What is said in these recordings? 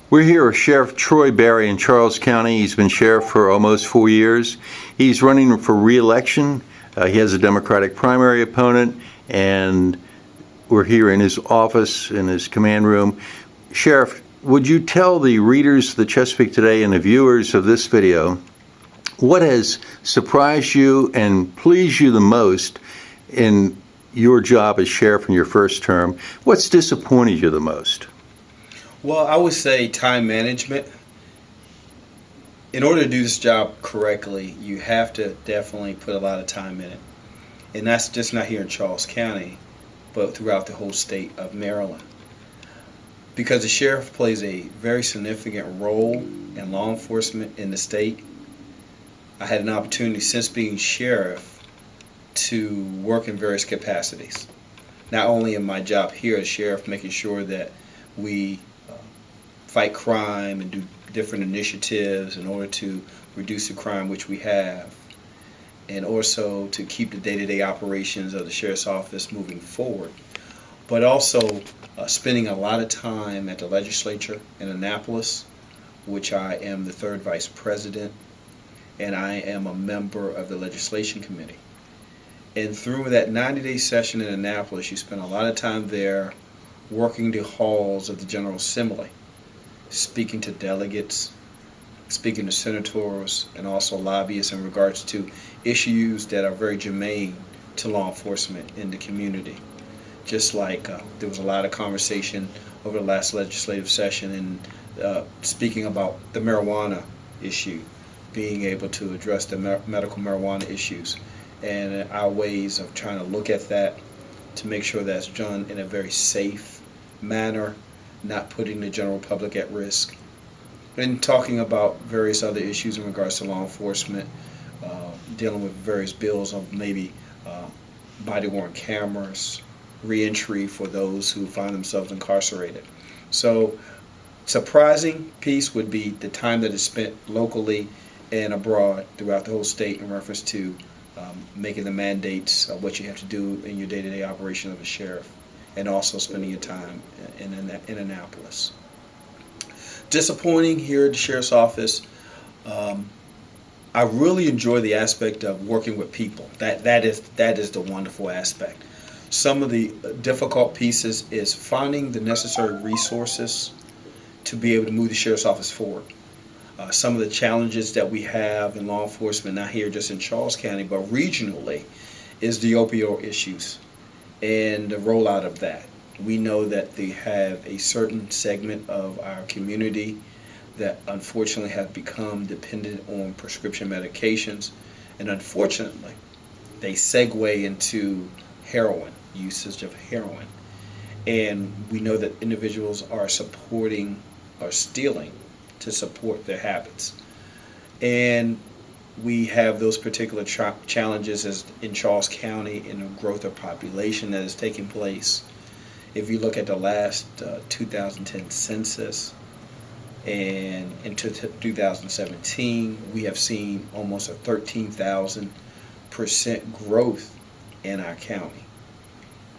We're here with Sheriff Troy Berry in Charles County. He's been sheriff for almost 4 years. He's running for re-election. He has a Democratic primary opponent, and we're here in his office, in his command room. Sheriff, would you tell the readers of the Chesapeake Today and the viewers of this video what has surprised you and pleased you the most in your job as sheriff in your first term? What's disappointed you the most? Well, I would say time management. In order to do this job correctly, you have to definitely put a lot of time in it. And that's just not here in Charles County, but throughout the whole state of Maryland. Because the sheriff plays a very significant role in law enforcement in the state. I had an opportunity since being sheriff to work in various capacities. Not only in my job here as sheriff, making sure that we fight crime and do different initiatives in order to reduce the crime which we have, and also to keep the day-to-day operations of the sheriff's office moving forward, but also spending a lot of time at the legislature in Annapolis, which I am the third vice president, and I am a member of the legislation committee. And through that 90-day session in Annapolis, you spend a lot of time there working the halls of the General Assembly, speaking to delegates, speaking to senators, and also lobbyists in regards to issues that are very germane to law enforcement in the community. Just like there was a lot of conversation over the last legislative session and speaking about the marijuana issue, being able to address the medical marijuana issues and our ways of trying to look at that to make sure that's done in a very safe manner, not putting the general public at risk, and talking about various other issues in regards to law enforcement, dealing with various bills of maybe body-worn cameras, re-entry for those who find themselves incarcerated. So, surprising piece would be the time that is spent locally and abroad throughout the whole state in reference to making the mandates of what you have to do in your day-to-day operation of a sheriff, and also spending your time in Annapolis. Disappointing here at the sheriff's office. I really enjoy the aspect of working with people. That is the wonderful aspect. Some of the difficult pieces is finding the necessary resources to be able to move the sheriff's office forward. Some of the challenges that we have in law enforcement, not here just in Charles County, but regionally, is the opioid issues and the rollout of that. We know that they have a certain segment of our community that unfortunately have become dependent on prescription medications, and unfortunately they segue into heroin, usage of heroin. And we know that individuals are supporting or stealing to support their habits. And we have those particular challenges as in Charles County in the growth of population that is taking place. If you look at the last 2010 census and into 2017, we have seen almost a 13,000% growth in our county.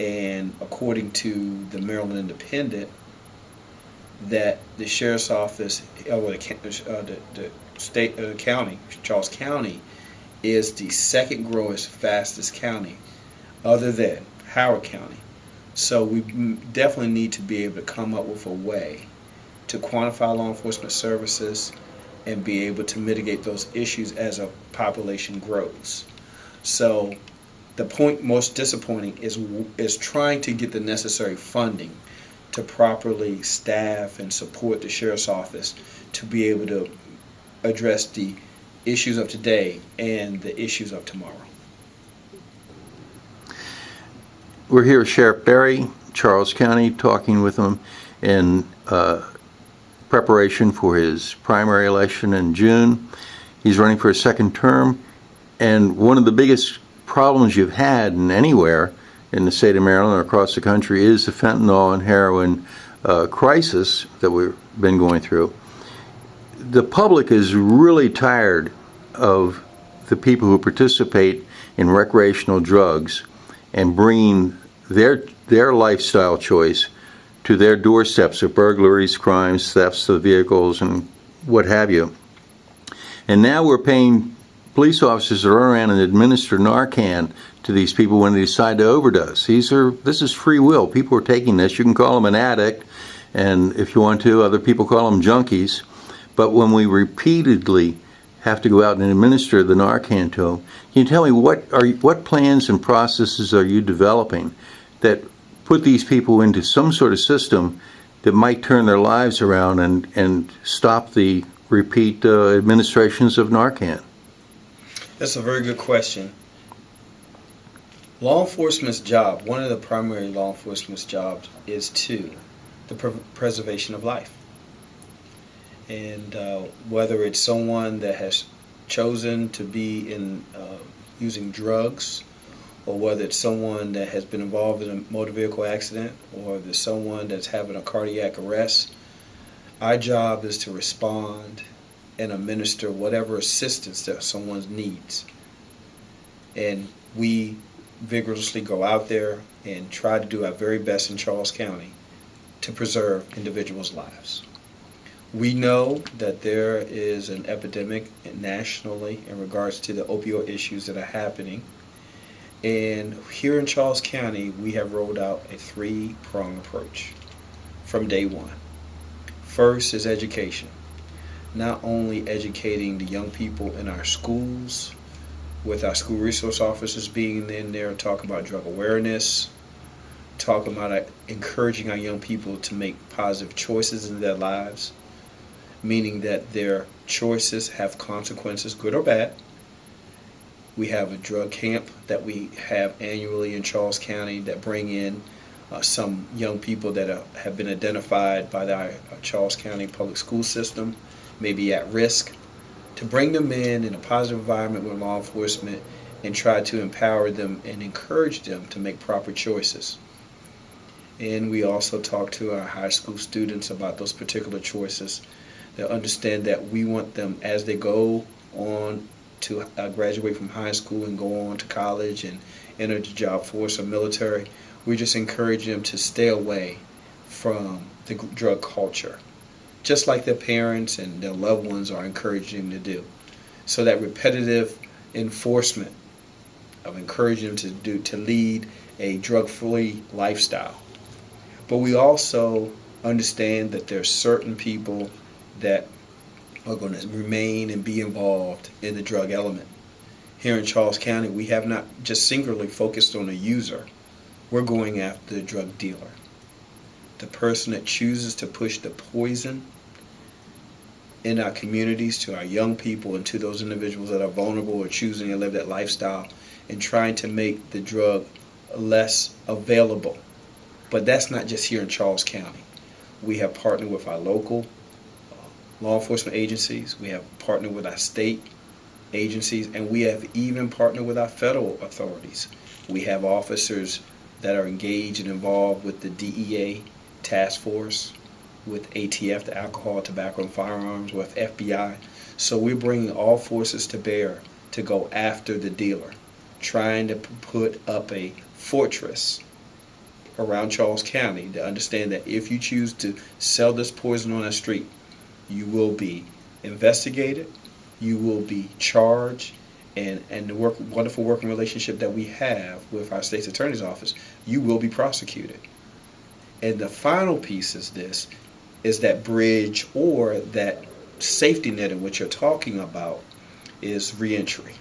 And according to the Maryland Independent, that the sheriff's office, the state county, Charles County, is the second growing fastest county other than Howard County. So we definitely need to be able to come up with a way to quantify law enforcement services and be able to mitigate those issues as a population grows. So the point most disappointing is trying to get the necessary funding to properly staff and support the sheriff's office to be able to address the issues of today and the issues of tomorrow. We're here with Sheriff Berry, Charles County, talking with him in preparation for his primary election in June. He's running for a second term, and one of the biggest problems you've had in anywhere in the state of Maryland or across the country is the fentanyl and heroin crisis that we've been going through. The public is really tired of the people who participate in recreational drugs and bringing their lifestyle choice to their doorsteps of burglaries, crimes, thefts of vehicles, and what have you. And now we're paying police officers to run around and administer Narcan to these people when they decide to overdose. This is free will. People are taking this. You can call them an addict, and if you want to, other people call them junkies. But when we repeatedly have to go out and administer the Narcan to them, can you tell me what plans and processes are you developing that put these people into some sort of system that might turn their lives around and stop the repeat administrations of Narcan? That's a very good question. Law enforcement's job, one of the primary law enforcement's jobs, is the preservation of life. And whether it's someone that has chosen to be in using drugs, or whether it's someone that has been involved in a motor vehicle accident, or there's someone that's having a cardiac arrest, our job is to respond and administer whatever assistance that someone needs. And we vigorously go out there and try to do our very best in Charles County to preserve individuals' lives. We know that there is an epidemic nationally in regards to the opioid issues that are happening. And here in Charles County, we have rolled out a three-pronged approach from day one. First is education. Not only educating the young people in our schools, with our school resource officers being in there talking about drug awareness, talking about encouraging our young people to make positive choices in their lives, meaning that their choices have consequences, good or bad. We have a drug camp that we have annually in Charles County that bring in some young people that have been identified by the Charles County public school system, maybe at risk, to bring them in a positive environment with law enforcement and try to empower them and encourage them to make proper choices. And we also talk to our high school students about those particular choices. They understand that we want them, as they go on to graduate from high school and go on to college and enter the job force or military, we just encourage them to stay away from the drug culture, just like their parents and their loved ones are encouraging them to do. So that repetitive enforcement of encouraging them to lead a drug-free lifestyle. But we also understand that there are certain people that are going to remain and be involved in the drug element. Here in Charles County, we have not just singularly focused on a user. We're going after the drug dealer, the person that chooses to push the poison in our communities to our young people and to those individuals that are vulnerable or choosing to live that lifestyle and trying to make the drug less available. But that's not just here in Charles County. We have partnered with our local law enforcement agencies, we have partnered with our state agencies, and we have even partnered with our federal authorities. We have officers that are engaged and involved with the DEA task force, with ATF, the Alcohol, Tobacco, and Firearms, with FBI. So we're bringing all forces to bear to go after the dealer, trying to put up a fortress around Charles County to understand that if you choose to sell this poison on the street, you will be investigated, you will be charged, and the wonderful working relationship that we have with our state's attorney's office, you will be prosecuted. And the final piece is that bridge or that safety net in which you're talking about is reentry.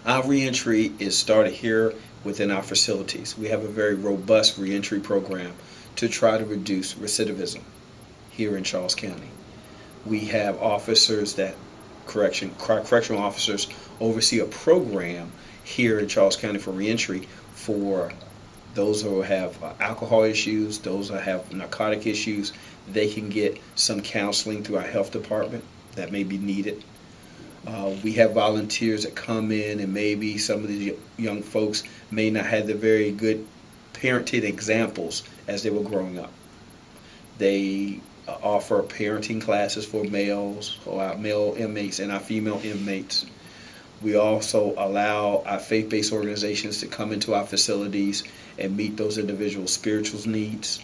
Our reentry is started here within our facilities. We have a very robust reentry program to try to reduce recidivism here in Charles County. We have officers that correctional officers oversee a program here in Charles County for reentry for those who have alcohol issues, those who have narcotic issues. They can get some counseling through our health department that may be needed. We have volunteers that come in, and maybe some of the young folks may not have the very good parenting examples as they were growing up. They offer parenting classes for males, or our male inmates and our female inmates. We also allow our faith-based organizations to come into our facilities and meet those individuals' spiritual needs.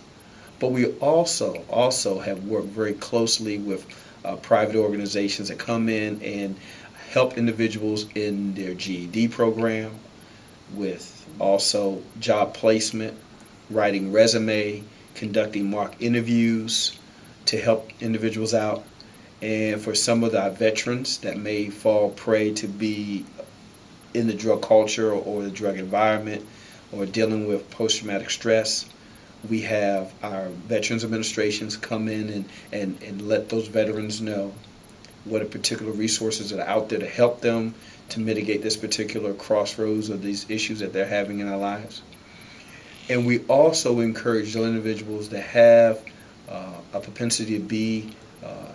But we also have worked very closely with private organizations that come in and help individuals in their GED program, with also job placement, writing resume, conducting mock interviews to help individuals out. And for some of our veterans that may fall prey to be in the drug culture or the drug environment or dealing with post-traumatic stress, we have our Veterans Administrations come in and let those veterans know what are particular resources that are out there to help them to mitigate this particular crossroads of these issues that they're having in our lives. And we also encourage those individuals that have a propensity to be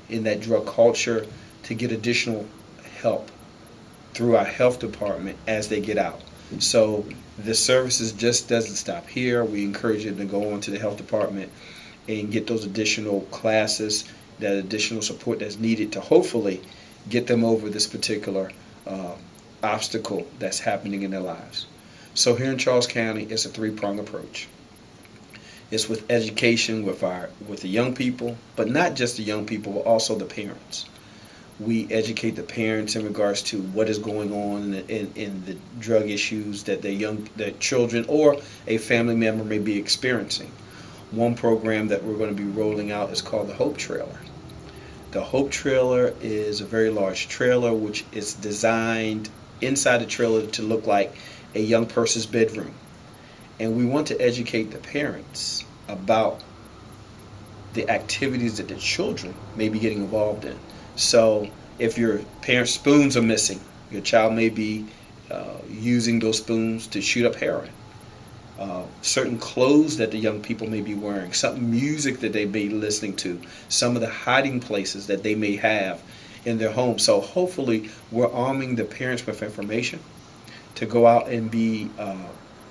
in that drug culture to get additional help through our health department as they get out. So the services just doesn't stop here. We encourage them to go on to the health department and get those additional classes, that additional support that's needed to hopefully get them over this particular obstacle that's happening in their lives. So here in Charles County, it's a three-pronged approach. It's with education with the young people, but not just the young people, but also the parents. We educate the parents in regards to what is going on in the drug issues that their children or a family member may be experiencing. One program that we're going to be rolling out is called the Hope Trailer. The Hope Trailer is a very large trailer which is designed inside the trailer to look like a young person's bedroom. And we want to educate the parents about the activities that the children may be getting involved in. So if your parents' spoons are missing, your child may be using those spoons to shoot up heroin. Certain clothes that the young people may be wearing, some music that they may be listening to, some of the hiding places that they may have in their home. So hopefully we're arming the parents with information to go out and be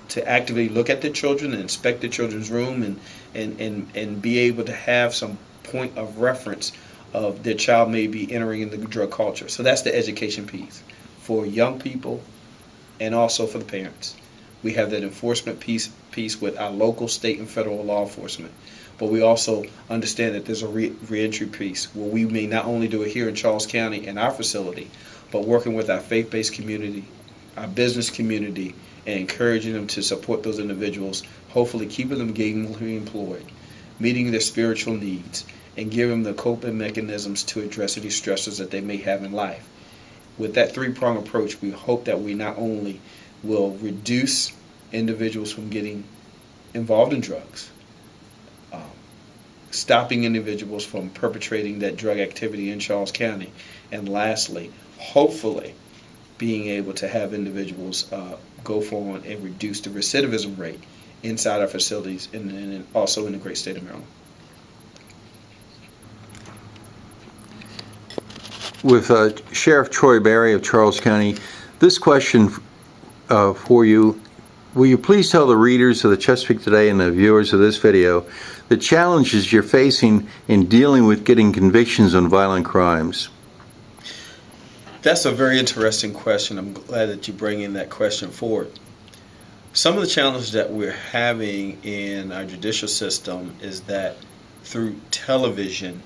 to actively look at the children and inspect the children's room and be able to have some point of reference of their child may be entering in the drug culture. So that's the education piece for young people and also for the parents. We have that enforcement piece with our local, state, and federal law enforcement. But we also understand that there's a reentry piece where we may not only do it here in Charles County in our facility, but working with our faith-based community, our business community, and encouraging them to support those individuals, hopefully keeping them gainfully employed, meeting their spiritual needs, and giving them the coping mechanisms to address any stressors that they may have in life. With that three-pronged approach, we hope that we not only will reduce individuals from getting involved in drugs, stopping individuals from perpetrating that drug activity in Charles County, and lastly, hopefully, being able to have individuals go forward and reduce the recidivism rate inside our facilities and also in the great state of Maryland. With Sheriff Troy Barry of Charles County, this question for you: will you please tell the readers of the Chesapeake Today and the viewers of this video the challenges you're facing in dealing with getting convictions on violent crimes? That's a very interesting question. I'm glad that you bring in that question forward. Some of the challenges that we're having in our judicial system is that through television,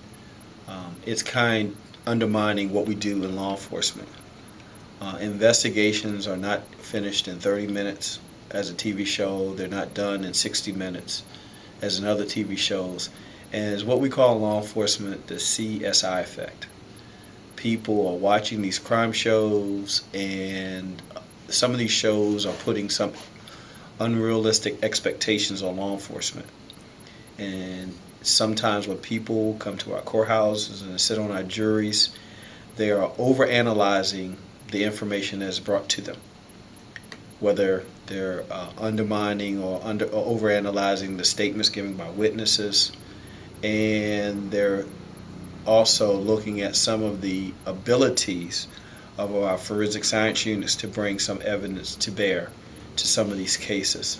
it's kind undermining what we do in law enforcement. Investigations are not finished in 30 minutes as a TV show. They're not done in 60 minutes as in other TV shows. And it's what we call in law enforcement the CSI effect. People are watching these crime shows, and some of these shows are putting some unrealistic expectations on law enforcement. And sometimes when people come to our courthouses and sit on our juries, they are overanalyzing the information that's brought to them, whether they're undermining or overanalyzing the statements given by witnesses, and they're also looking at some of the abilities of our forensic science units to bring some evidence to bear to some of these cases.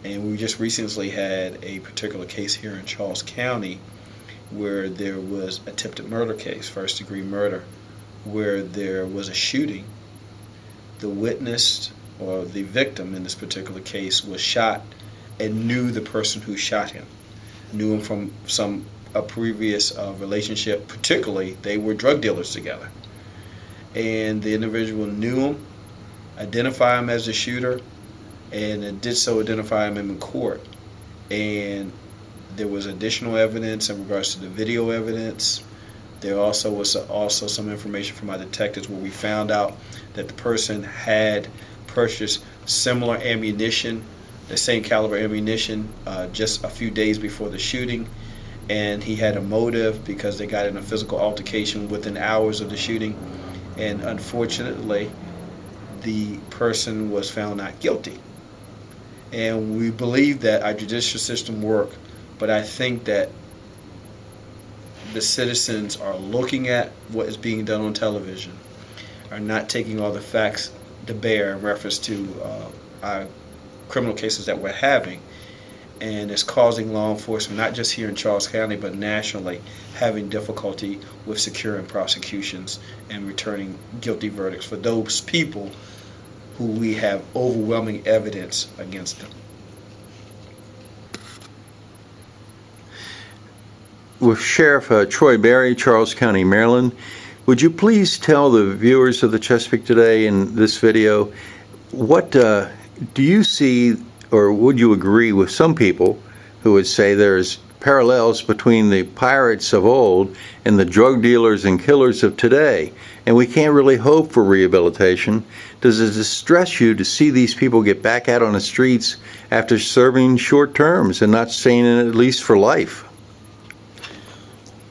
And we just recently had a particular case here in Charles County where there was a attempted murder case, first-degree murder, where there was a shooting. The witness, or the victim in this particular case, was shot and knew the person who shot him. knew him from a previous relationship. Particularly, they were drug dealers together, and the individual knew him, identified him as the shooter, and it did so identify him in court. And there was additional evidence in regards to the video evidence. There also was some information from our detectives where we found out that the person had purchased similar ammunition, the same caliber ammunition, just a few days before the shooting, and he had a motive because they got in a physical altercation within hours of the shooting, and unfortunately, the person was found not guilty. And we believe that our judicial system works, but I think that the citizens are looking at what is being done on television, are not taking all the facts to bear in reference to our criminal cases that we're having, and it's causing law enforcement, not just here in Charles County, but nationally, having difficulty with securing prosecutions and returning guilty verdicts for those people who we have overwhelming evidence against them. With Sheriff Troy Barry, Charles County, Maryland, would you please tell the viewers of the Chesapeake Today in this video, what do you see, or would you agree with some people who would say there's parallels between the pirates of old and the drug dealers and killers of today, and we can't really hope for rehabilitation? Does it distress you to see these people get back out on the streets after serving short terms and not staying in it at least for life?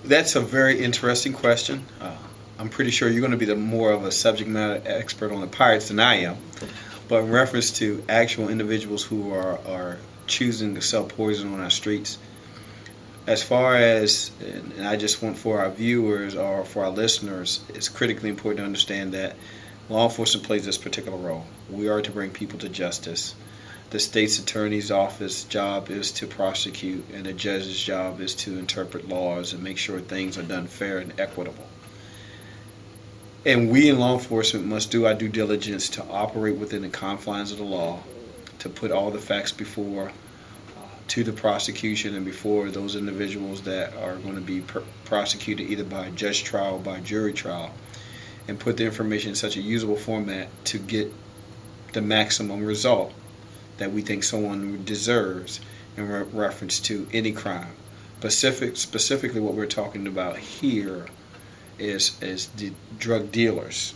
That's a very interesting question. I'm pretty sure you're going to be more of a subject matter expert on the pirates than I am. But in reference to actual individuals who are choosing to sell poison on our streets, as far as, and I just want for our viewers or for our listeners, it's critically important to understand that law enforcement plays this particular role. We are to bring people to justice. The state's attorney's office job is to prosecute, and the judge's job is to interpret laws and make sure things are done fair and equitable. And we in law enforcement must do our due diligence to operate within the confines of the law, to put all the facts before to the prosecution and before those individuals that are going to be prosecuted either by judge trial or by jury trial, and put the information in such a usable format to get the maximum result that we think someone deserves in reference to any crime. Specifically what we're talking about here is the drug dealers.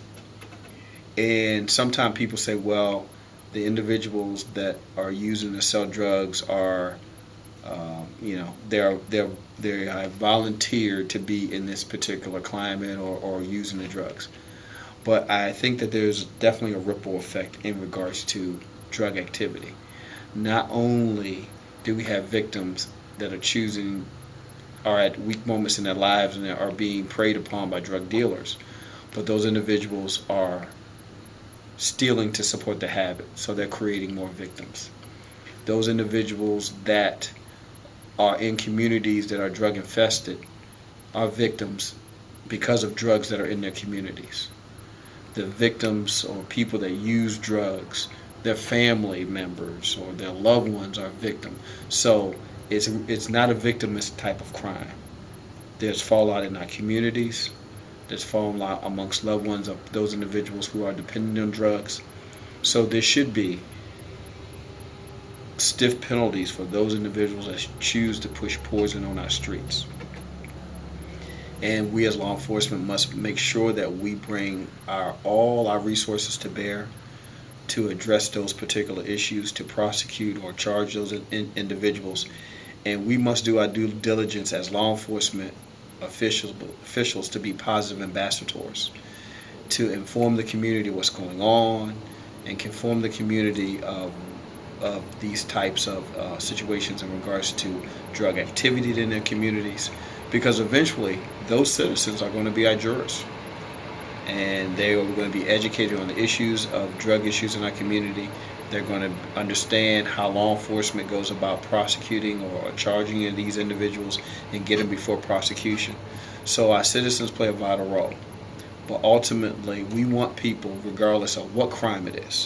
And sometimes people say, well, the individuals that are using to sell drugs are, they have volunteered to be in this particular climate or using the drugs. But I think that there's definitely a ripple effect in regards to drug activity. Not only do we have victims that are at weak moments in their lives and are being preyed upon by drug dealers, but those individuals are stealing to support the habit, so they're creating more victims. Those individuals that are in communities that are drug infested are victims because of drugs that are in their communities. The victims or people that use drugs, their family members or their loved ones are victims. So it's not a victimist type of crime. There's fallout in our communities. There's fallout amongst loved ones of those individuals who are dependent on drugs. So there should be stiff penalties for those individuals that choose to push poison on our streets. And we as law enforcement must make sure that we bring all our resources to bear to address those particular issues, to prosecute or charge those individuals. And we must do our due diligence as law enforcement officials to be positive ambassadors, to inform the community what's going on and inform the community of these types of situations in regards to drug activity in their communities, because eventually those citizens are going to be our jurors, and they are going to be educated on the issues of drug issues in our community. They're going to understand how law enforcement goes about prosecuting or charging these individuals and getting before prosecution. So our citizens play a vital role. But ultimately, we want people, regardless of what crime it is,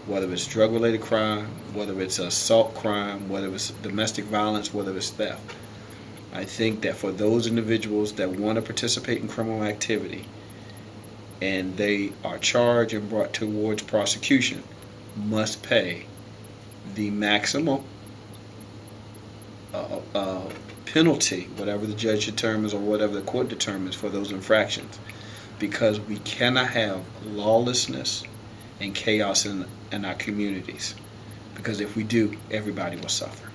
whether it's drug-related crime, whether it's assault crime, whether it's domestic violence, whether it's theft, I think that for those individuals that want to participate in criminal activity and they are charged and brought towards prosecution must pay the maximum penalty, whatever the judge determines or whatever the court determines for those infractions, because we cannot have lawlessness and chaos in our communities, because if we do, everybody will suffer.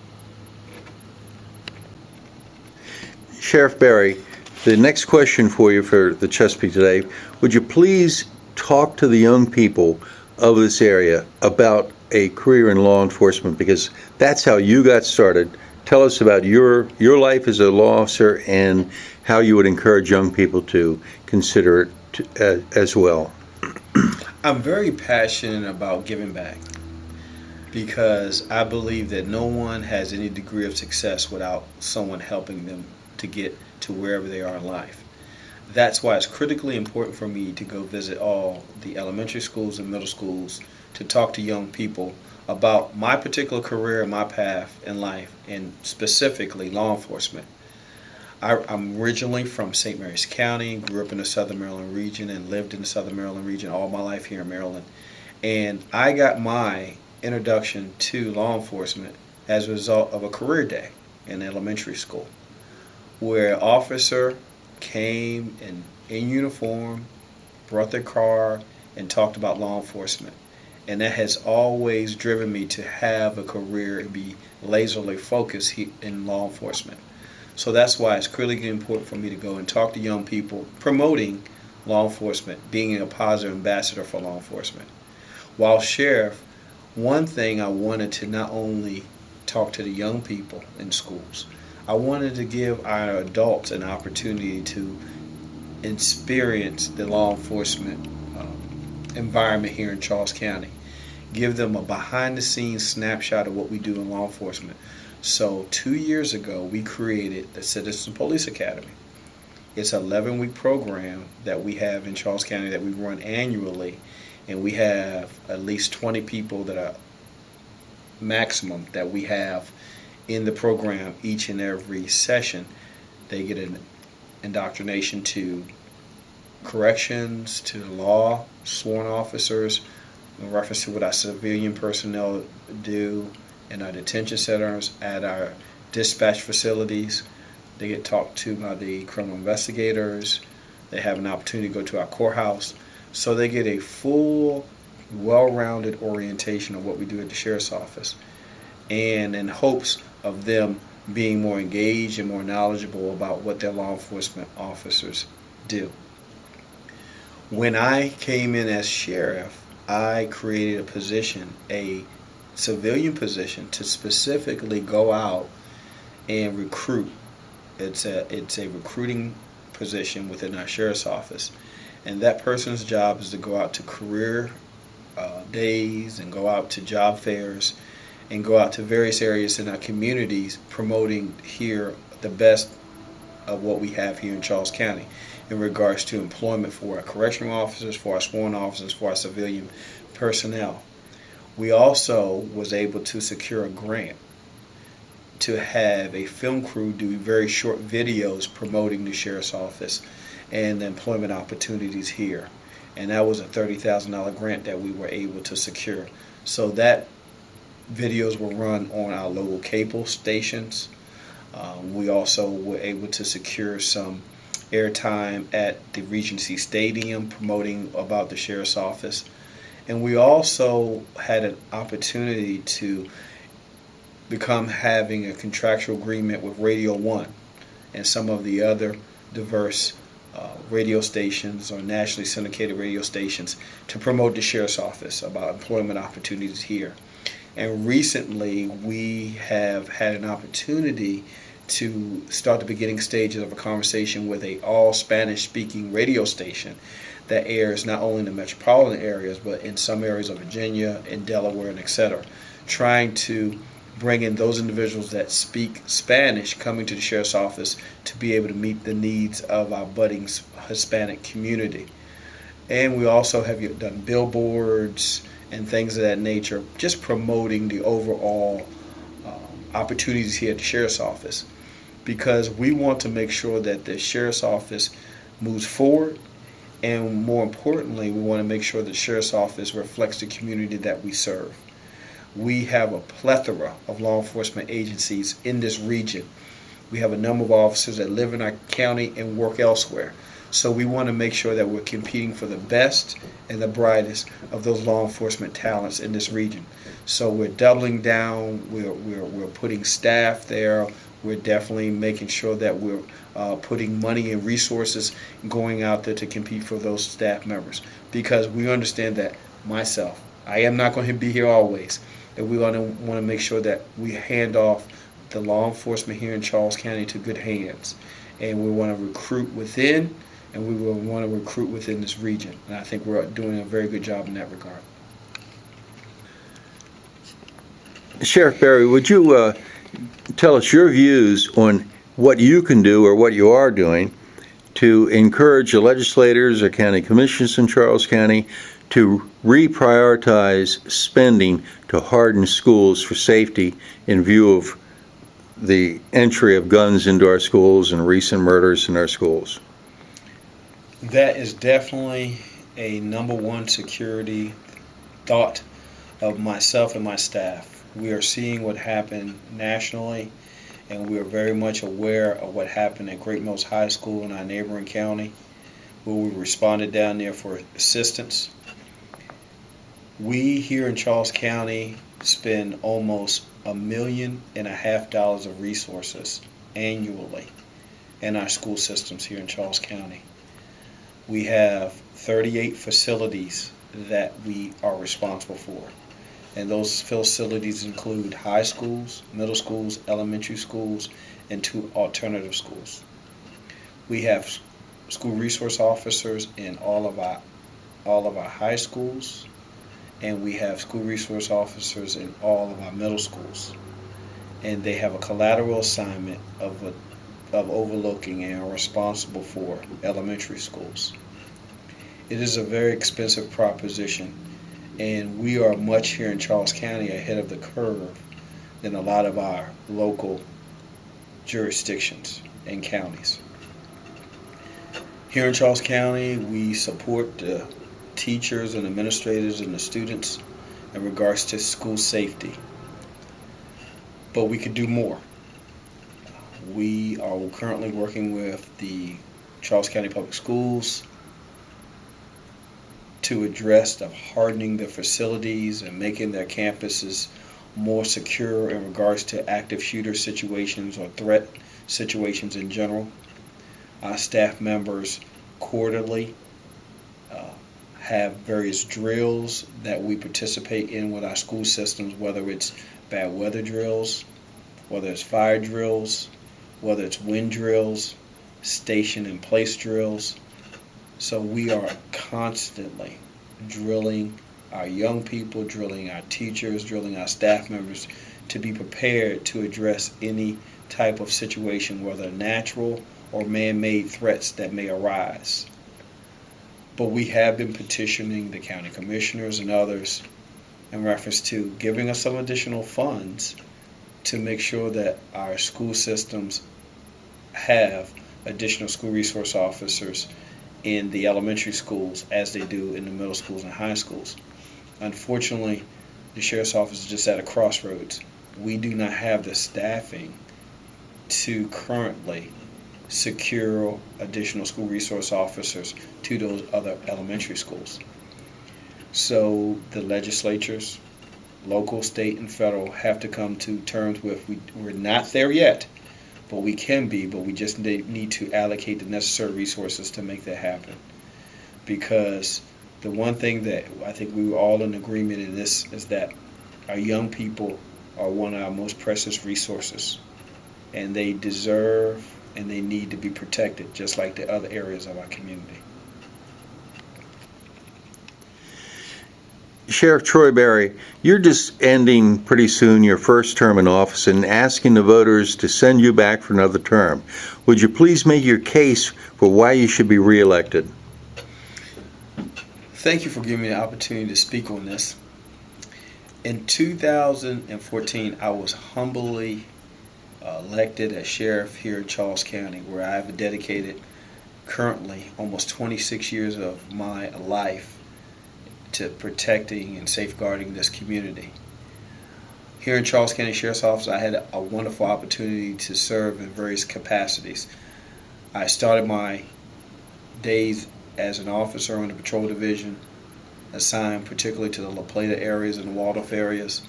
Sheriff Barry, the next question for you for the Chesapeake Today, would you please talk to the young people of this area about a career in law enforcement, because that's how you got started. Tell us about your life as a law officer and how you would encourage young people to consider it as well. I'm very passionate about giving back because I believe that no one has any degree of success without someone helping them to get to wherever they are in life. That's why it's critically important for me to go visit all the elementary schools and middle schools to talk to young people about my particular career and my path in life, and specifically law enforcement. I'm originally from St. Mary's County, grew up in the Southern Maryland region, and lived in the Southern Maryland region all my life here in Maryland. And I got my introduction to law enforcement as a result of a career day in elementary school, where an officer came in uniform, brought their car, and talked about law enforcement. And that has always driven me to have a career and be laserly focused in law enforcement. So that's why it's critically important for me to go and talk to young people, promoting law enforcement, being a positive ambassador for law enforcement. While sheriff, one thing I wanted to not only talk to the young people in schools, I wanted to give our adults an opportunity to experience the law enforcement environment here in Charles County. Give them a behind-the-scenes snapshot of what we do in law enforcement. So 2 years ago, we created the Citizen Police Academy. It's an 11-week program that we have in Charles County that we run annually, and we have at least 20 people that are maximum that we have in the program each and every session. They get an indoctrination to corrections, to the law, sworn officers, in reference to what our civilian personnel do in our detention centers, at our dispatch facilities. They get talked to by the criminal investigators. They have an opportunity to go to our courthouse. So they get a full, well-rounded orientation of what we do at the sheriff's office, and in hopes of them being more engaged and more knowledgeable about what their law enforcement officers do. When I came in as sheriff, I created a position, a civilian position, to specifically go out and recruit. It's a recruiting position within our sheriff's office, and that person's job is to go out to career days and go out to job fairs and go out to various areas in our communities, promoting here the best of what we have here in Charles County in regards to employment for our correctional officers, for our sworn officers, for our civilian personnel. We also was able to secure a grant to have a film crew do very short videos promoting the sheriff's office and the employment opportunities here. And that was a $30,000 grant that we were able to secure. So that videos were run on our local cable stations. We also were able to secure some airtime at the Regency Stadium promoting about the sheriff's office. And we also had an opportunity to become having a contractual agreement with Radio 1 and some of the other diverse radio stations or nationally syndicated radio stations to promote the sheriff's office about employment opportunities here. And recently we have had an opportunity to start the beginning stages of a conversation with a all Spanish speaking radio station that airs not only in the metropolitan areas but in some areas of Virginia and Delaware and etc., trying to bring in those individuals that speak Spanish coming to the sheriff's office to be able to meet the needs of our budding Hispanic community. And we also have done billboards and things of that nature, just promoting the overall opportunities here at the sheriff's office. because we want to make sure that the sheriff's office moves forward, and more importantly, we want to make sure the sheriff's office reflects the community that we serve. We have a plethora of law enforcement agencies in this region. We have a number of officers that live in our county and work elsewhere. So we want to make sure that we're competing for the best and the brightest of those law enforcement talents in this region. So we're doubling down. We're putting staff there. We're definitely making sure that we're putting money and resources going out there to compete for those staff members, because we understand that myself, I am not going to be here always, and we want to make sure that we hand off the law enforcement here in Charles County to good hands, and we want to recruit within, and we will want to recruit within this region, and I think we're doing a very good job in that regard. Sheriff Berry, would you tell us your views on what you can do or what you are doing to encourage the legislators or county commissioners in Charles County to reprioritize spending to harden schools for safety in view of the entry of guns into our schools and recent murders in our schools? That is definitely a number one security thought of myself and my staff. We are seeing what happened nationally, and we are very much aware of what happened at Great Mills High School in our neighboring county, where we responded down there for assistance. We here in Charles County spend almost $1.5 million of resources annually in our school systems here in Charles County. We have 38 facilities that we are responsible for. And those facilities include high schools, middle schools, elementary schools, and 2 alternative schools. We have school resource officers in all of our high schools, and we have school resource officers in all of our middle schools. And they have a collateral assignment of overlooking and are responsible for elementary schools. It is a very expensive proposition, and we are much here in Charles County ahead of the curve than a lot of our local jurisdictions and counties. Here in Charles County, we support the teachers and administrators and the students in regards to school safety, but we could do more. We are currently working with the Charles County Public Schools to address the hardening their facilities and making their campuses more secure in regards to active shooter situations or threat situations in general. Our staff members quarterly have various drills that we participate in with our school systems, whether it's bad weather drills, whether it's fire drills, whether it's wind drills, station and place drills. So we are constantly drilling our young people, drilling our teachers, drilling our staff members to be prepared to address any type of situation, whether natural or man-made threats that may arise. But we have been petitioning the county commissioners and others in reference to giving us some additional funds to make sure that our school systems have additional school resource officers in the elementary schools as they do in the middle schools and high schools. Unfortunately, the sheriff's office is just at a crossroads. We do not have the staffing to currently secure additional school resource officers to those other elementary schools. So the legislatures, local, state, and federal, have to come to terms with we're not there yet, but we can be, but we just need to allocate the necessary resources to make that happen. Because the one thing that I think we were all in agreement in this is that our young people are one of our most precious resources, and they deserve and they need to be protected just like the other areas of our community. Sheriff Troy Berry, you're just ending pretty soon your first term in office and asking the voters to send you back for another term. Would you please make your case for why you should be reelected? Thank you for giving me the opportunity to speak on this. In 2014, I was humbly elected as sheriff here in Charles County, where I've dedicated currently almost 26 years of my life to protecting and safeguarding this community. Here in Charles County Sheriff's Office, I had a wonderful opportunity to serve in various capacities. I started my days as an officer on the patrol division, assigned particularly to the La Plata areas and the Waldorf areas.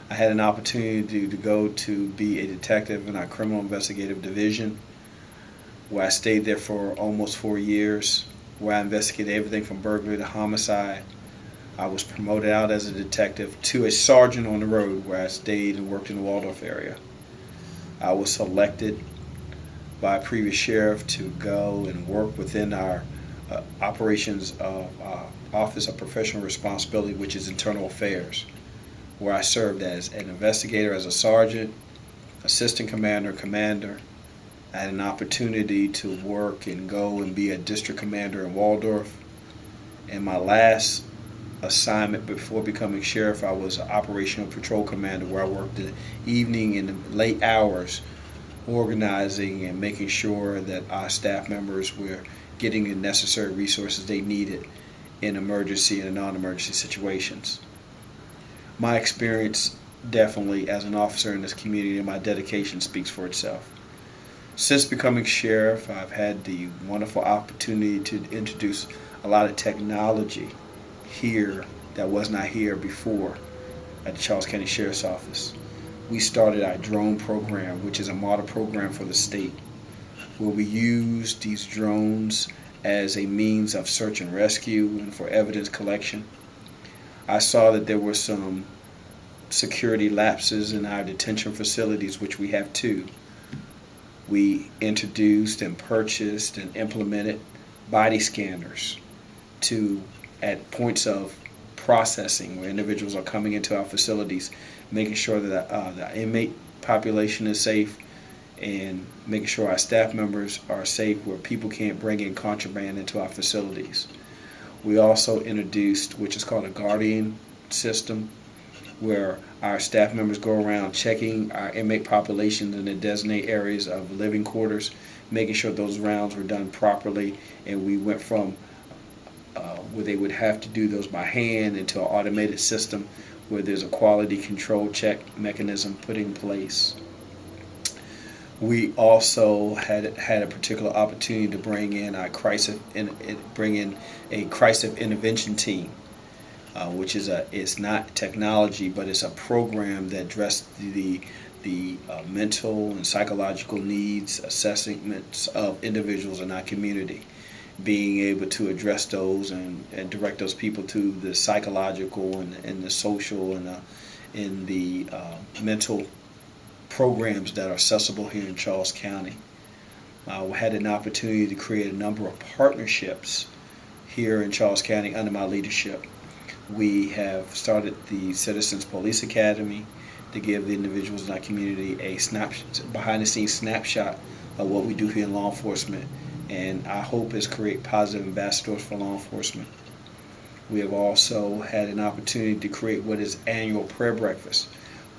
I had an opportunity to go to be a detective in our criminal investigative division, where I stayed there for almost 4 years, where I investigated everything from burglary to homicide. I was promoted out as a detective to a sergeant on the road, where I stayed and worked in the Waldorf area. I was selected by a previous sheriff to go and work within our operations of Office of Professional Responsibility, which is Internal Affairs, where I served as an investigator, as a sergeant, assistant commander, commander. I had an opportunity to work and go and be a district commander in Waldorf. And my last assignment before becoming sheriff, I was an operational patrol commander, where I worked the evening and the late hours organizing and making sure that our staff members were getting the necessary resources they needed in emergency and non-emergency situations. My experience definitely as an officer in this community and my dedication speaks for itself. Since becoming sheriff, I've had the wonderful opportunity to introduce a lot of technology here that was not here before at the Charles County Sheriff's Office. We started our drone program, which is a model program for the state, where we use these drones as a means of search and rescue and for evidence collection. I saw that there were some security lapses in our detention facilities, which we have two. We introduced and purchased and implemented body scanners at points of processing where individuals are coming into our facilities, making sure that the inmate population is safe and making sure our staff members are safe, where people can't bring in contraband into our facilities. We also introduced, which is called a guardian system, where our staff members go around checking our inmate populations in the designated areas of living quarters, making sure those rounds were done properly, and we went from where they would have to do those by hand into an automated system where there's a quality control check mechanism put in place. We also had a particular opportunity to bring in a crisis intervention team, which is it's not technology, but it's a program that addressed the mental and psychological needs assessments of individuals in our community, being able to address those and direct those people to the psychological and the social and the mental programs that are accessible here in Charles County. We had an opportunity to create a number of partnerships here in Charles County under my leadership. We have started the Citizens Police Academy to give the individuals in our community a behind-the-scenes snapshot of what we do here in law enforcement, and our hope is create positive ambassadors for law enforcement. We have also had an opportunity to create what is annual prayer breakfast,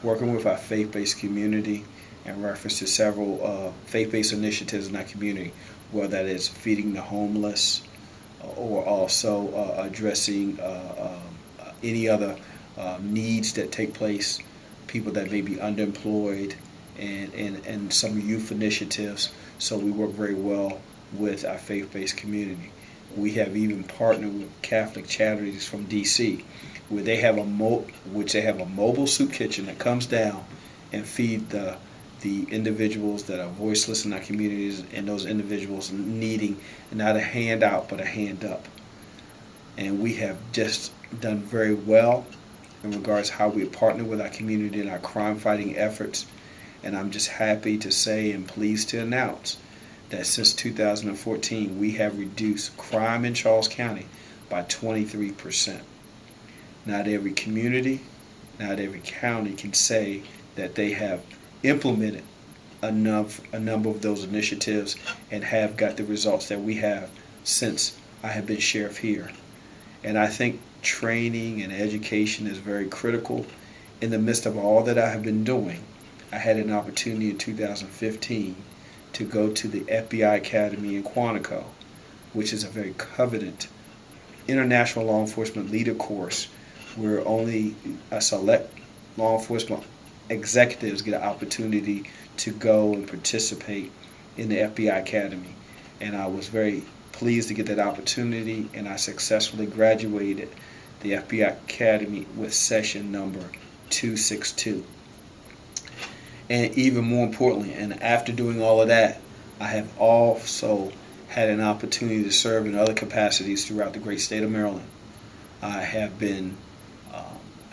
working with our faith-based community in reference to several faith-based initiatives in our community, whether that is feeding the homeless or also addressing any other needs that take place, people that may be underemployed, and some youth initiatives. So we work very well with our faith-based community. We have even partnered with Catholic Charities from D.C., where they have a mobile soup kitchen that comes down and feed the individuals that are voiceless in our communities, and those individuals needing not a handout but a hand up. And we have just done very well in regards to how we partner with our community in our crime fighting efforts. And I'm just happy to say and pleased to announce that since 2014 we have reduced crime in Charles County by 23%. Not every community, not every county can say that they have implemented a number of those initiatives and have got the results that we have since I have been sheriff here. And I think training and education is very critical. In the midst of all that I have been doing, I had an opportunity in 2015 to go to the FBI Academy in Quantico, which is a very coveted international law enforcement leader course where only a select law enforcement executives get an opportunity to go and participate in the FBI Academy. And I was very pleased to get that opportunity, and I successfully graduated the FBI Academy with session number 262. And even more importantly, and after doing all of that, I have also had an opportunity to serve in other capacities throughout the great state of Maryland. I have been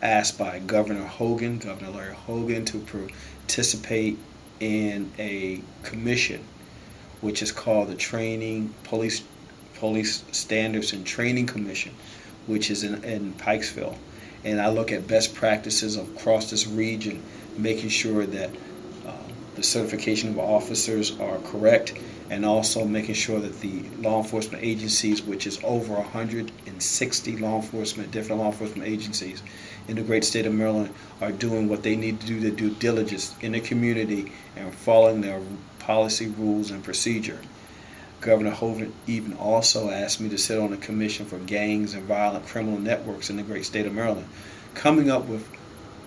asked by Governor Larry Hogan, to participate in a commission which is called the Police Standards and Training Commission, which is in Pikesville. And I look at best practices across this region, making sure that the certification of officers are correct, and also making sure that the law enforcement agencies, which is over 160 different law enforcement agencies in the great state of Maryland, are doing what they need to do, their due diligence in the community and following their policy, rules, and procedure. Governor Hogan even also asked me to sit on a commission for gangs and violent criminal networks in the great state of Maryland, coming up with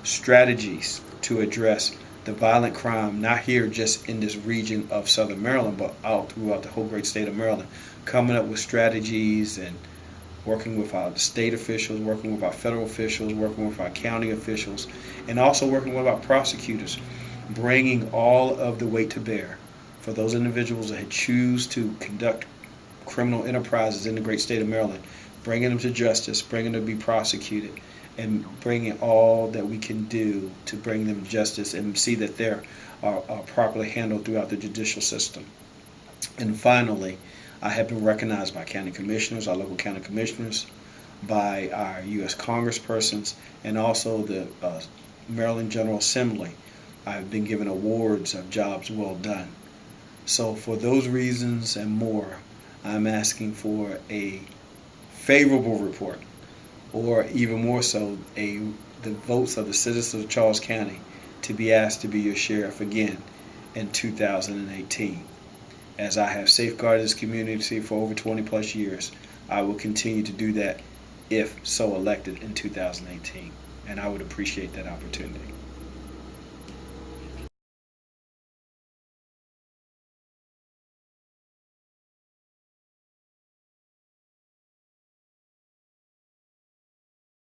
strategies to address the violent crime, not here just in this region of Southern Maryland, but out throughout the whole great state of Maryland, coming up with strategies and working with our state officials, working with our federal officials, working with our county officials, and also working with our prosecutors, bringing all of the weight to bear for those individuals that choose to conduct criminal enterprises in the great state of Maryland, bringing them to justice, bringing them to be prosecuted, and bringing all that we can do to bring them justice and see that they're properly handled throughout the judicial system. And finally, I have been recognized by county commissioners, our local county commissioners, by our U.S. congresspersons, and also the Maryland General Assembly. I've been given awards of jobs well done. So for those reasons and more, I'm asking for a favorable report, or even more so, the votes of the citizens of Charles County to be asked to be your sheriff again in 2018. As I have safeguarded this community for over 20 plus years, I will continue to do that if so elected in 2018, and I would appreciate that opportunity.